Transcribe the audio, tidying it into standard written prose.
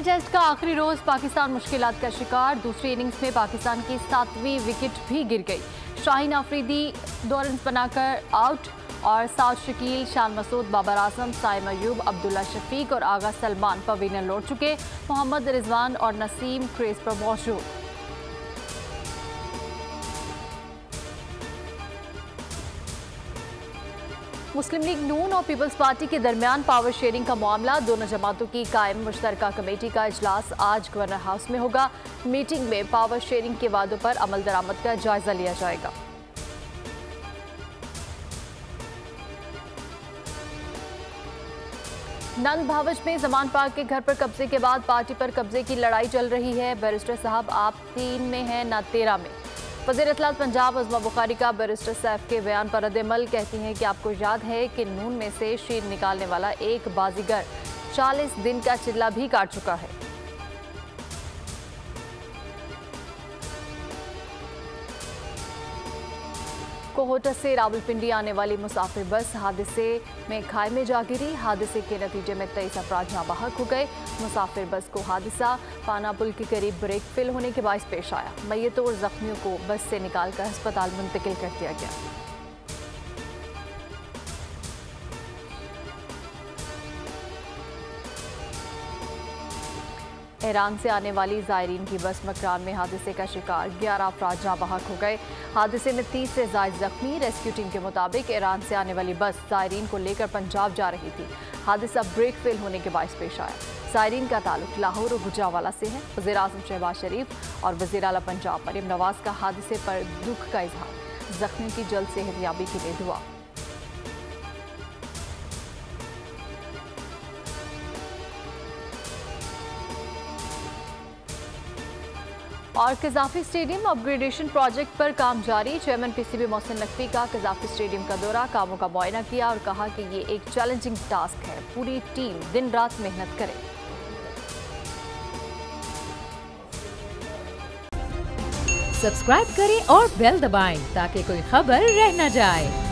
Test का आखिरी रोज पाकिस्तान मुश्किलात का शिकार। दूसरी इनिंग्स में पाकिस्तान की 7वीं विकेट भी गिर गई। शाहीन अफरीदी 2 रन बनाकर आउट और साउथ शकील, शान मसूद, बाबर आजम, साइम अयूब, अब्दुल्ला शफीक और आगा सलमान पवेलियन लौट चुके। मोहम्मद रिजवान और नसीम क्रीज पर मौजूद। मुस्लिम लीग नून और पीपल्स पार्टी के दरमियान पावर शेयरिंग का मामला। दोनों जमातों की कायम मुश्तरका कमेटी का इजलास आज गवर्नर हाउस में होगा। मीटिंग में पावर शेयरिंग के वादों पर अमल दरामद का जायजा लिया जाएगा। नंद भावच में जमान पार्क के घर पर कब्जे के बाद पार्टी पर कब्जे की लड़ाई चल रही है। बैरिस्टर साहब आप 3 में हैं ना 13 में। वज़ीर इत्तलात पंजाब अज़मा बुखारी का बैरिस्टर सैफ के बयान पर रद्द-ए-अमल। कहती हैं कि आपको याद है कि नून में से शीर निकालने वाला एक बाजीगर 40 दिन का चिल्ला भी काट चुका है। कोहोटा से रावलपिंडी आने वाली मुसाफिर बस हादसे में खाई में जा गिरी। हादसे के नतीजे में 23 अफराद जहाँ बहक हो गए। मुसाफिर बस को हादसा पाना पुल के करीब ब्रेक फेल होने के बायस पेश आया। मय्यतों और जख्मियों को बस से निकालकर अस्पताल मुंतकिल कर दिया गया। ईरान से आने वाली ज़ायरीन की बस मकरान में हादसे का शिकार। 11 अफराद जहाँ बहक हो गए। हादसे में 30 से ज़ायद जख्मी। रेस्क्यू टीम के मुताबिक ईरान से आने वाली बस ज़ायरीन को लेकर पंजाब जा रही थी। हादसा ब्रेक फेल होने के बायस पेश आया। ज़ायरीन का ताल्लुक लाहौर और गुजरावाला से है। वज़ीर आज़म शहबाज शरीफ और वज़ीर आला पंजाब मरीम नवाज का हादसे पर दुख का इजहार। जख्मियों की जल्द सेहतयाबी के लिए दुआ। और कज़ाफ़ी स्टेडियम अपग्रेडेशन प्रोजेक्ट पर काम जारी। चेयरमैन पीसीबी मोहसिन नकवी का कज़ाफ़ी स्टेडियम का दौरा, कामों का मुआयना किया और कहा कि ये एक चैलेंजिंग टास्क है। पूरी टीम दिन रात मेहनत करे। सब्सक्राइब करें और बेल दबाएं ताकि कोई खबर रह न जाए।